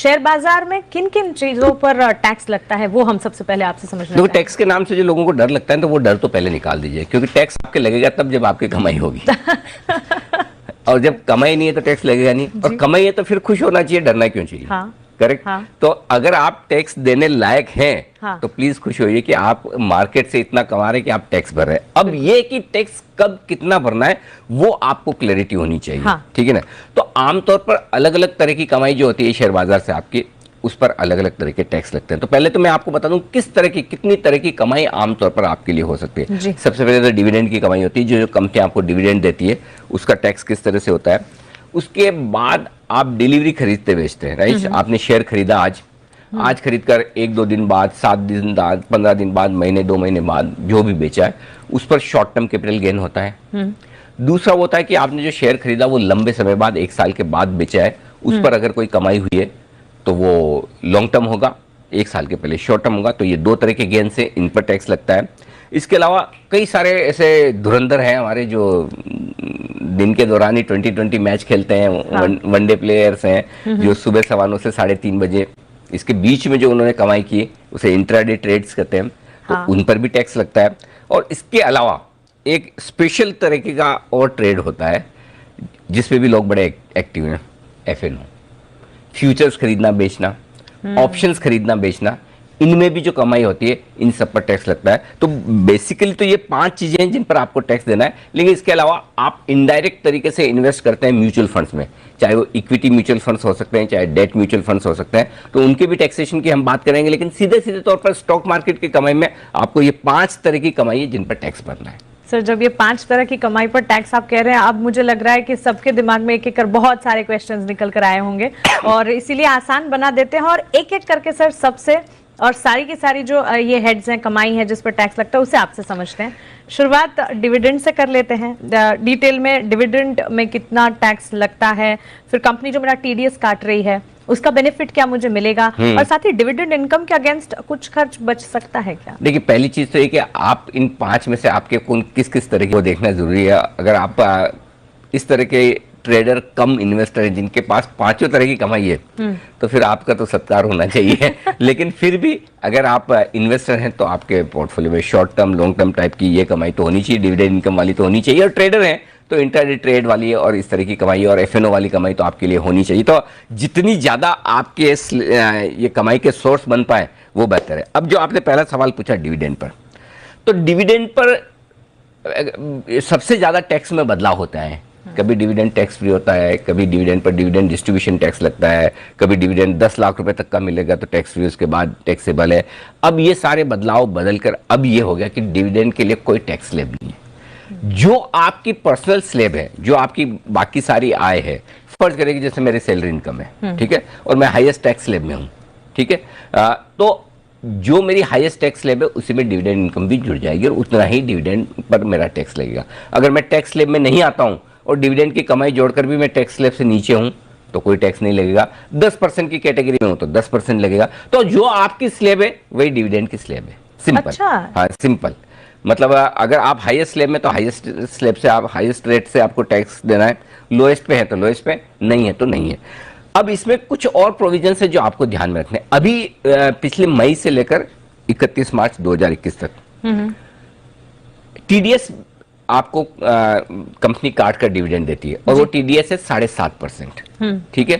Share बाजार में किन किन चीजों पर टैक्स लगता है वो हम सबसे पहले आपसे समझना चाहते हैं। टैक्स के नाम से जो लोगों को डर लगता है तो वो डर तो पहले निकाल दीजिए, क्योंकि टैक्स आपके लगेगा तब जब आपकी कमाई होगी और जब कमाई नहीं है तो टैक्स लगेगा नहीं, और कमाई है तो फिर खुश होना चाहिए, डरना क्यों चाहिए। हाँ। करेक्ट। हाँ। तो अगर आप टैक्स देने लायक हैं हाँ। तो प्लीज खुश होइए कि आप मार्केट से इतना कमा रहे हैं कि आप टैक्स भर रहे हैं। अब ये कि टैक्स कब कितना भरना है वो आपको क्लैरिटी होनी चाहिए। हाँ। ठीक है ना। तो आमतौर पर अलग अलग तरह की कमाई जो होती है शेयर बाजार से आपकी, उस पर अलग अलग तरह के टैक्स लगते हैं। तो पहले तो मैं आपको बता दूं किस तरह की कितनी तरह की कमाई आमतौर पर आपके लिए हो सकती है। सबसे पहले तो डिविडेंड की कमाई होती है, जो कंपनी आपको डिविडेंड देती है उसका टैक्स किस तरह से होता है। उसके बाद आप डिलीवरी खरीदते बेचते हैं, राइट। आपने शेयर खरीदा आज खरीद कर 1-2 दिन बाद, 7 दिन बाद, 15 दिन बाद, महीने 2 महीने बाद जो भी बेचा है उस पर शॉर्ट टर्म कैपिटल गेन होता है। दूसरा होता है कि आपने जो शेयर खरीदा वो लंबे समय बाद 1 साल के बाद बेचा है, उस पर अगर कोई कमाई हुई है तो वो लॉन्ग टर्म होगा, 1 साल के पहले शॉर्ट टर्म होगा। तो ये 2 तरह के गेन से इन पर टैक्स लगता है। इसके अलावा कई सारे ऐसे धुरंधर हैं हमारे जो दिन के दौरान ही 20-20 मैच खेलते हैं। हाँ। वनडे प्लेयर्स हैं जो सुबह 9:15 से 3:30 बजे इसके बीच में जो उन्होंने कमाई की उसे इंट्राडे ट्रेड्स कहते हैं। तो हाँ। उन पर भी टैक्स लगता है। और इसके अलावा एक स्पेशल तरीके का और ट्रेड होता है जिसपे भी लोग बड़े एक्टिव हैं, एफएनओ, फ्यूचर्स खरीदना बेचना, ऑप्शंस खरीदना बेचना, इनमें भी जो कमाई होती है इन सब पर टैक्स लगता है। तो बेसिकली तो ये 5 चीजें हैं जिन पर आपको टैक्स देना है। लेकिन इसके अलावा आप इनडायरेक्ट तरीके से इन्वेस्ट करते हैं म्यूचुअल फंड्स में, चाहे वो इक्विटी म्यूचुअल फंड्स हो सकते हैं, चाहे डेट म्यूचुअल फंड्स हो सकते हैं, तो उनके भी टैक्सेशन की हम बात करेंगे। लेकिन सीधे सीधे तौर पर स्टॉक मार्केट की कमाई में आपको ये 5 तरह की कमाई है जिन पर टैक्स भरना है। सर, जब ये 5 तरह की कमाई पर टैक्स आप कह रहे हैं, अब मुझे लग रहा है कि सबके दिमाग में एक एक कर बहुत सारे क्वेश्चंस निकल कर आए होंगे और इसीलिए आसान बना देते हैं और एक एक करके सर सबसे और सारी की सारी जो ये हेड्स हैं, कमाई है जिस पर टैक्स लगता है, उसे आपसे समझते हैं। शुरुआत डिविडेंड से कर लेते हैं। डिटेल में डिविडेंड में कितना टैक्स लगता है, फिर कंपनी जो मेरा टीडीएस काट रही है उसका बेनिफिट क्या मुझे मिलेगा, और साथ ही डिविडेंड इनकम के अगेंस्ट कुछ खर्च बच सकता है क्या? देखिए, पहली चीज तो ये कि आप इन 5 में से आपके कौन किस किस तरह की वो देखना जरूरी है। अगर आप इस तरह के ट्रेडर कम इन्वेस्टर हैं जिनके पास 5 तरह की कमाई है तो फिर आपका तो सत्कार होना चाहिए लेकिन फिर भी अगर आप इन्वेस्टर हैं तो आपके पोर्टफोलियो में short term long term type की ये कमाई तो होनी चाहिए, डिविडेंड इनकम वाली तो होनी चाहिए। और ट्रेडर हैं तो इंट्राडे ट्रेड वाली और इस तरह की कमाई और एफएनओ वाली कमाई तो आपके लिए होनी चाहिए। तो जितनी ज्यादा आपके ये कमाई के सोर्स बन पाए वो बेहतर है। अब जो आपने पहला सवाल पूछा डिविडेंड पर, तो डिविडेंड पर सबसे ज्यादा टैक्स में बदलाव होता है। कभी डिविडेंड टैक्स फ्री होता है, कभी dividend per dividend distribution tax लगता है, कभी डिविडेंड 10 लाख रुपए तक का मिलेगा तो टैक्स फ्री, उसके बाद टैक्सेबल है। अब ये सारे बदलाव बदलकर अब ये हो गया कि डिविडेंड के लिए कोई टैक्स स्लैब नहीं है। जो आपकी पर्सनल स्लैब है, जो आपकी बाकी सारी आय है, फर्ज करें कि जैसे मेरी सैलरी इनकम है, ठीक है, और मैं हाईएस्ट टैक्स स्लैब में हूं, ठीक है, तो जो मेरी हाईएस्ट टैक्स स्लैब है उसी में डिविडेंड इनकम भी जुड़ जाएगी और उतना ही डिविडेंड पर मेरा टैक्स लगेगा। अगर मैं टैक्स स्लैब में नहीं आता हूं और डिविडेंड की कमाई जोड़कर भी मैं टैक्स स्लैब से नीचे हूं तो कोई टैक्स नहीं लगेगा। 10% की कैटेगरी में हूं तो 10% लगेगा। तो जो आपकी स्लैब है वही डिविडेंड की स्लैब है। सिंपल। अच्छा। हाँ, सिंपल। मतलब अगर आप हाईएस्ट स्लैब में तो हाईएस्ट स्लैब से आप हाईएस्ट रेट से आपको टैक्स देना है, लोएस्ट पे है तो लोएस्ट पे, नहीं है तो नहीं है। अब इसमें कुछ और प्रोविजन है जो आपको ध्यान में रखने। अभी पिछले मई से लेकर 31 मार्च 2021 तक टीडीएस आपको कंपनी काट कर डिविडेंड देती है और वो टीडीएस है 7.5%। ठीक है,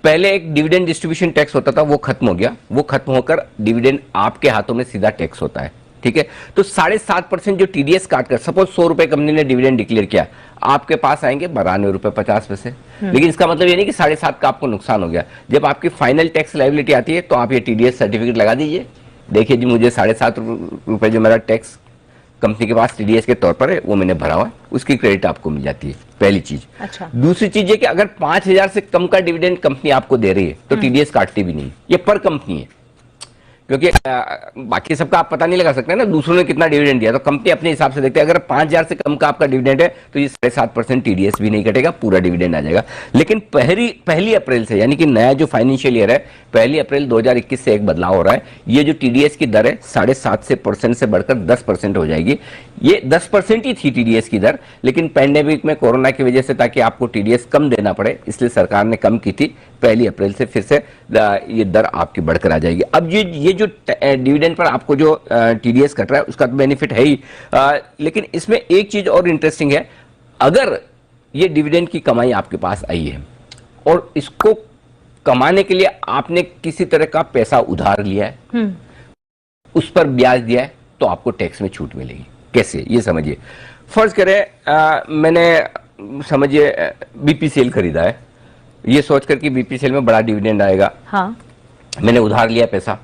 पहले एक डिविडेंड डिस्ट्रीब्यूशन टैक्स होता था, वो खत्म हो गया। वो खत्म होकर डिविडेंड आपके हाथों में सीधा टैक्स होता है। ठीक है, तो 7.5% जो टीडीएस काटकर, सपोज 100 रुपए कंपनी ने डिविडेंड डिक्लेयर किया, आपके पास आएंगे 92 रुपए 50 पैसे। लेकिन इसका मतलब ये नहीं कि 7.5 का आपको नुकसान हो गया। जब आपकी फाइनल टैक्स लायबिलिटी आती है तो आप ये टीडीएस सर्टिफिकेट लगा दीजिए, देखिए जी मुझे 7.5 रुपए जो मेरा टैक्स कंपनी के पास टीडीएस के तौर पर है वो मैंने भरा हुआ है, उसकी क्रेडिट आपको मिल जाती है। पहली चीज। अच्छा। दूसरी चीज है कि अगर 5,000 से कम का डिविडेंड कंपनी आपको दे रही है तो टीडीएस काटती भी नहीं, ये पर कंपनी है। क्योंकि बाकी सबका आप पता नहीं लगा सकते ना दूसरों ने कितना डिविडेंड दिया, तो कंपनी अपने हिसाब से देखते हैं। अगर 5,000 से कम का आपका डिविडेंड है तो ये 7.5% टीडीएस भी नहीं कटेगा, पूरा डिविडेंड आ जाएगा। लेकिन पहली अप्रैल से, यानी कि नया जो फाइनेंशियल ईयर है 1 अप्रैल 2021 से एक बदलाव हो रहा है। ये जो टीडीएस की दर है 7.5% से बढ़कर 10% हो जाएगी। ये 10% ही थी टीडीएस की दर, लेकिन पैंडेमिक में कोरोना की वजह से ताकि आपको टीडीएस कम देना पड़े इसलिए सरकार ने कम की थी। 1 अप्रैल से फिर से ये दर आपकी बढ़कर आ जाएगी। अब ये जो डिविडेंड पर आपको जो टीडीएस कट रहा है उसका तो बेनिफिट है ही, लेकिन इसमें एक चीज और इंटरेस्टिंग है। अगर ये डिविडेंड की कमाई आपके पास आई है और इसको कमाने के लिए आपने किसी तरह का पैसा उधार लिया है, उस पर ब्याज दिया है, तो आपको टैक्स में छूट मिलेगी। कैसे, ये समझिए। फर्ज करें मैंने समझिए बीपीसीएल खरीदा है, ये सोचकर कि बीपीसीएल में बड़ा डिविडेंड आएगा। हाँ। मैंने उधार लिया पैसा,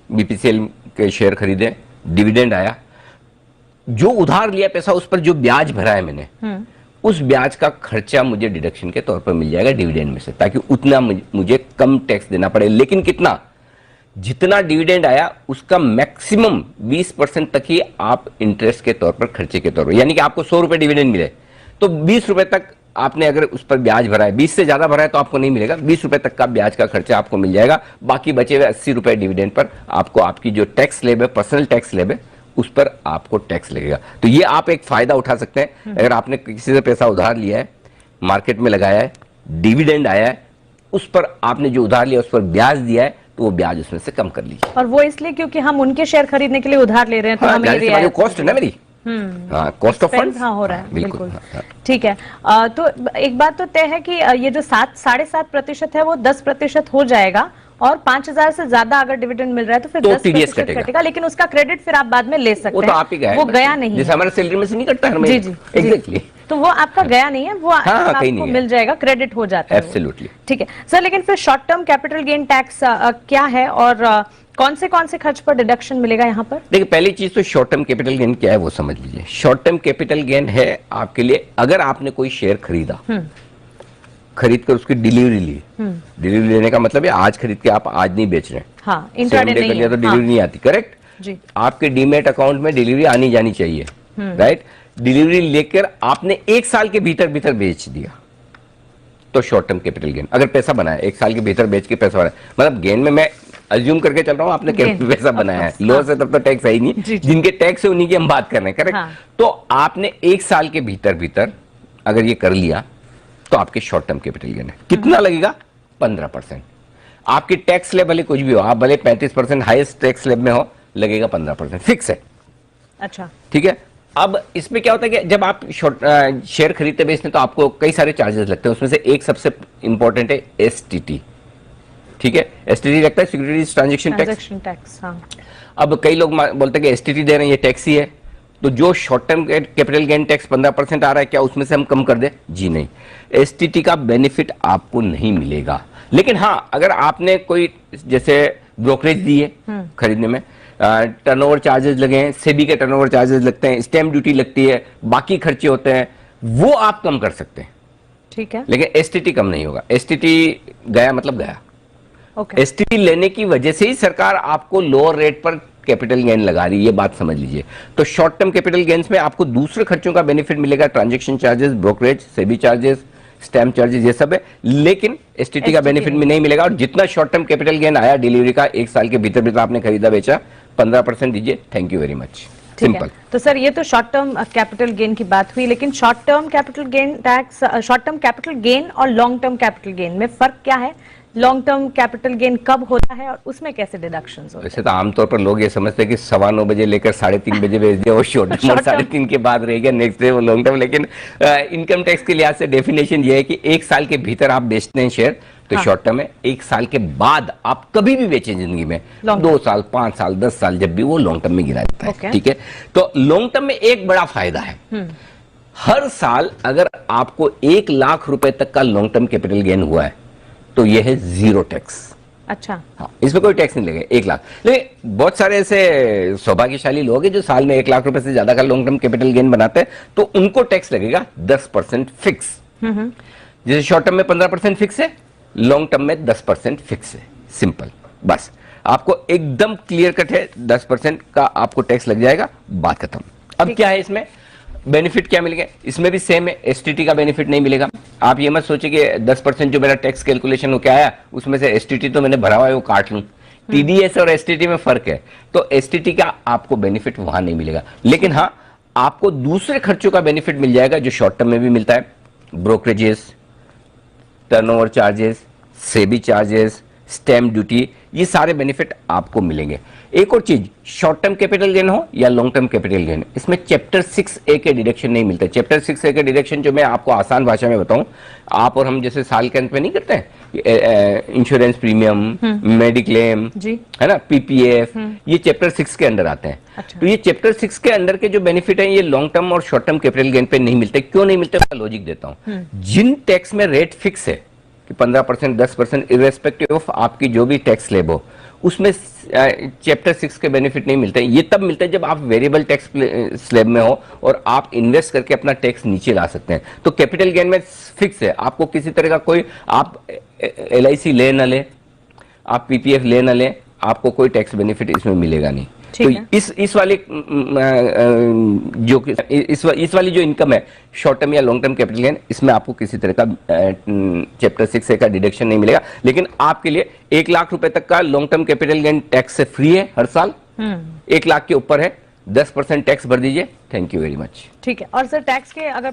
बीपीसीएल के शेयर खरीदे, डिविडेंड आया। जो उधार लिया पैसा उस पर जो ब्याज भरा है मैंने, उस ब्याज का खर्चा मुझे डिडक्शन के तौर पर मिल जाएगा डिविडेंड में से, ताकि उतना मुझे कम टैक्स देना पड़े। लेकिन कितना, जितना डिविडेंड आया उसका मैक्सिमम 20% तक ही आप इंटरेस्ट के तौर पर, खर्चे के तौर पर, यानी कि आपको 100 रुपए डिविडेंड मिले तो 20 रुपए तक आपने अगर उस पर ब्याज भरा है, 20 से ज्यादा भरा है तो आपको नहीं मिलेगा, 20 रुपए तक का ब्याज का खर्चा आपको मिल जाएगा। बाकी बचे हुए 80 रुपए डिविडेंड पर आपको आपकी जो टैक्स स्लैब है, पर्सनल टैक्स स्लैब है, उस पर आपको टैक्स लगेगा। तो ये आप एक फायदा उठा सकते हैं। अगर आपने किसी से पैसा उधार लिया है, मार्केट में लगाया है, डिविडेंड आया है, उस पर आपने जो उधार लिया उस पर ब्याज दिया है, तो वो ब्याज उसमें से कम कर लीजिए। और वो इसलिए क्योंकि हम उनके शेयर खरीदने के लिए उधार ले रहे हैं, तो हमें कॉस्ट है ना मेरी, कॉस्ट ऑफ फंड्स हो रहा है। बिल्कुल ठीक है। तो एक बात तो तय है कि ये जो 7.5% है वो 10% हो जाएगा, और 5,000 से ज्यादा अगर डिविडेंड मिल रहा है तो फिर 10% कटेगा, लेकिन उसका क्रेडिट फिर आप बाद में ले सकते हैं। वो तो आप ही गए, वो गया नहीं, जैसे हमारे सैलरी में से नहीं कटता है। जी जी एग्जैक्टली। तो वो आपका गया नहीं है, वो आपको मिल जाएगा, क्रेडिट हो जाता है। एब्सोल्युटली ठीक है सर। लेकिन फिर short term capital gain tax क्या है, और कौन से खर्च पर डिडक्शन मिलेगा यहाँ पर? देखिए, पहली चीज तो शॉर्ट टर्म कैपिटल गेन क्या है वो समझ लीजिए। शॉर्ट टर्म कैपिटल गेन है आपके लिए, अगर आपने कोई शेयर खरीदा, खरीद कर उसकी डिलीवरी ली, डिलीवरी लेने का मतलब है आज खरीद के आप आज नहीं बेच रहे हैं। हाँ, इंट्राडे नहीं है, तो डिलीवरी नहीं आती, करेक्ट जी। आपके डीमेट अकाउंट में डिलीवरी आनी जानी चाहिए, राइट। डिलीवरी लेकर आपने 1 साल के भीतर बेच दिया तो शॉर्ट टर्म कैपिटल गेन। अगर पैसा बनाया 1 साल के भीतर बेच के पैसा बनाया, मतलब गेन में मैं अज्यूम करके चल रहा हूं आपने पैसा बनाया है, लॉस है तब तो टैक्स है ही नहीं, जिनके टैक्स है उन्हीं की हम बात कर रहे हैं, करेक्ट। तो आपने 1 साल के भीतर अगर ये कर लिया तो आपके शॉर्ट टर्म कैपिटल गेन है। कितना लगेगा? 15%। आपकी टैक्स स्लैब भले कुछ भी हो, आप भले 35% हाईएस्ट टैक्स स्लैब में हो, लगेगा 15%, फिक्स है। अच्छा ठीक है। अब इसमें क्या होता है कि जब आप शेयर खरीदते बेचते तो आपको कई सारे चार्जेस लगते हैं, उसमें से एक सबसे इंपॉर्टेंट है एसटीटी। ठीक है, एसटीटी लगता है सिक्योरिटीज ट्रांजैक्शन टैक्स। हाँ। अब कई लोग बोलते हैं कि एसटीटी दे रहे हैं, ये टैक्स ही है, तो जो short term capital gain tax 15% आ रहा है, क्या उसमें से हम कम कर दे? जी नहीं, एसटीटी का बेनिफिट आपको नहीं मिलेगा। लेकिन हाँ, अगर आपने कोई जैसे ब्रोकरेज दी है खरीदने में, टर्नओवर चार्जेस लगे हैं, सेबी के टर्नओवर चार्जेस लगते हैं, स्टैम्प ड्यूटी लगती है, बाकी खर्चे होते हैं, वो आप कम कर सकते हैं। ठीक है, लेकिन एसटीटी कम नहीं होगा। एसटीटी गया मतलब गया। ओके। एसटीटी लेने की वजह से ही सरकार आपको लोअर रेट पर कैपिटल गेन लगा रही है, ये बात समझ लीजिए। तो शॉर्ट टर्म कैपिटल गेन्स में आपको दूसरे खर्चों का बेनिफिट मिलेगा, transaction charges, brokerage, SEBI charges, stamp charges, ये सब है, लेकिन एसटीटी का बेनिफिट में नहीं मिलेगा। और जितना शॉर्ट टर्म कैपिटल गेन आया डिलीवरी का 1 साल के भीतर आपने खरीदा बेचा, 15% दीजिए, thank you very much, simple. तो सर ये तो शॉर्ट टर्म कैपिटल गेन की बात हुई, लेकिन short term capital gain tax, short term capital gain और लॉन्ग टर्म कैपिटल गेन में फर्क क्या है? लॉन्ग टर्म कैपिटल गेन कब होता है और उसमें कैसे डिडक्शंस होते हैं? वैसे तो आमतौर पर लोग ये समझते हैं कि 9:15 बजे लेकर 3:30 बजे बेच दिया वो शॉर्ट टर्म, और 3:30 के बाद रह गया नेक्स्ट डे वो लॉन्ग टर्म। लेकिन इनकम टैक्स के लिहाज से डेफिनेशन ये है कि 1 साल के भीतर आप बेचते हैं शेयर तो शॉर्ट टर्म है, 1 साल के बाद आप कभी भी बेचें जिंदगी में, 2 साल, 5 साल, 10 साल, जब भी वो लॉन्ग टर्म में गिरा जाता है। ठीक है, तो लॉन्ग टर्म में एक बड़ा फायदा है, हर साल अगर आपको 1 लाख रुपए तक का लॉन्ग टर्म कैपिटल गेन हुआ है तो यह है 0 टैक्स। अच्छा, हाँ, इसमें कोई टैक्स नहीं लगेगा। 1 लाख, लेकिन बहुत सारे ऐसे सौभाग्यशाली लोग हैं जो साल में 1 लाख रुपए से ज्यादा का लॉन्ग टर्म कैपिटल गेन बनाते हैं, तो उनको टैक्स लगेगा 10% फिक्स। जैसे शॉर्ट टर्म में 15% फिक्स है, लॉन्ग टर्म में 10% फिक्स है, सिंपल, बस। आपको एकदम क्लियर कट है 10% का आपको टैक्स लग जाएगा, बात खत्म। अब क्या है इसमें बेनिफिट, क्या मिलेगा? इसमें भी सेम है, एसटीटी का बेनिफिट नहीं मिलेगा। आप ये मत सोचिए कि 10% जो मेरा टैक्स कैलकुलेशन हो क्या आया उसमें से एसटीटी तो मैंने भरा हुआ है वो काट लूं। टीडीएस और एसटीटी में फर्क है, तो एसटीटी का आपको बेनिफिट वहां नहीं मिलेगा, लेकिन हाँ आपको दूसरे खर्चों का बेनिफिट मिल जाएगा जो शॉर्ट टर्म में भी मिलता है। Brokerages, turnover charges, SEBI charges, stamp duty, ये सारे बेनिफिट आपको मिलेंगे। एक और चीज, शॉर्ट टर्म कैपिटल गेन हो या लॉन्ग टर्म कैपिटल गेन, इसमें चैप्टर 6A के डिडक्शन नहीं मिलते। चैप्टर 6A के डिडक्शन जो मैं आपको आसान भाषा में बताऊं, आप और हम जैसे साल के अंत में नहीं करते हैं इंश्योरेंस प्रीमियम, मेडिक्लेम, है ना, पीपीएफ, ये चैप्टर 6 के अंडर आते हैं। अच्छा। तो ये चैप्टर 6 के अंदर के जो बेनिफिट है ये लॉन्ग टर्म और शॉर्ट टर्म कैपिटल गेन पे नहीं मिलते। क्यों नहीं मिलते, मैं लॉजिक देता हूं। जिन टैक्स में रेट फिक्स है कि 15%, 10%, इर्रेस्पेक्टिव ऑफ आपकी जो भी टैक्स स्लैब हो, उसमें चैप्टर 6 के बेनिफिट नहीं मिलते। ये तब मिलते हैं जब आप वेरिएबल टैक्स स्लैब में हो और आप इन्वेस्ट करके अपना टैक्स नीचे ला सकते हैं। तो कैपिटल गेन में फिक्स है, आपको किसी तरह का कोई, आप LIC ले न ले, आप PPF ले न ले, आपको कोई टैक्स बेनिफिट इसमें मिलेगा नहीं। तो इस वाली जो इस वाली जो इनकम है शॉर्ट टर्म या लॉन्ग टर्म कैपिटल गेन, इसमें आपको किसी तरह का चैप्टर 6A का डिडक्शन नहीं मिलेगा। लेकिन आपके लिए 1 लाख रुपए तक का long term capital gain tax से फ्री है हर साल। 1 लाख के ऊपर है 10% टैक्स भर दीजिए। Thank you very much. ठीक है। और सर टैक्स के अगर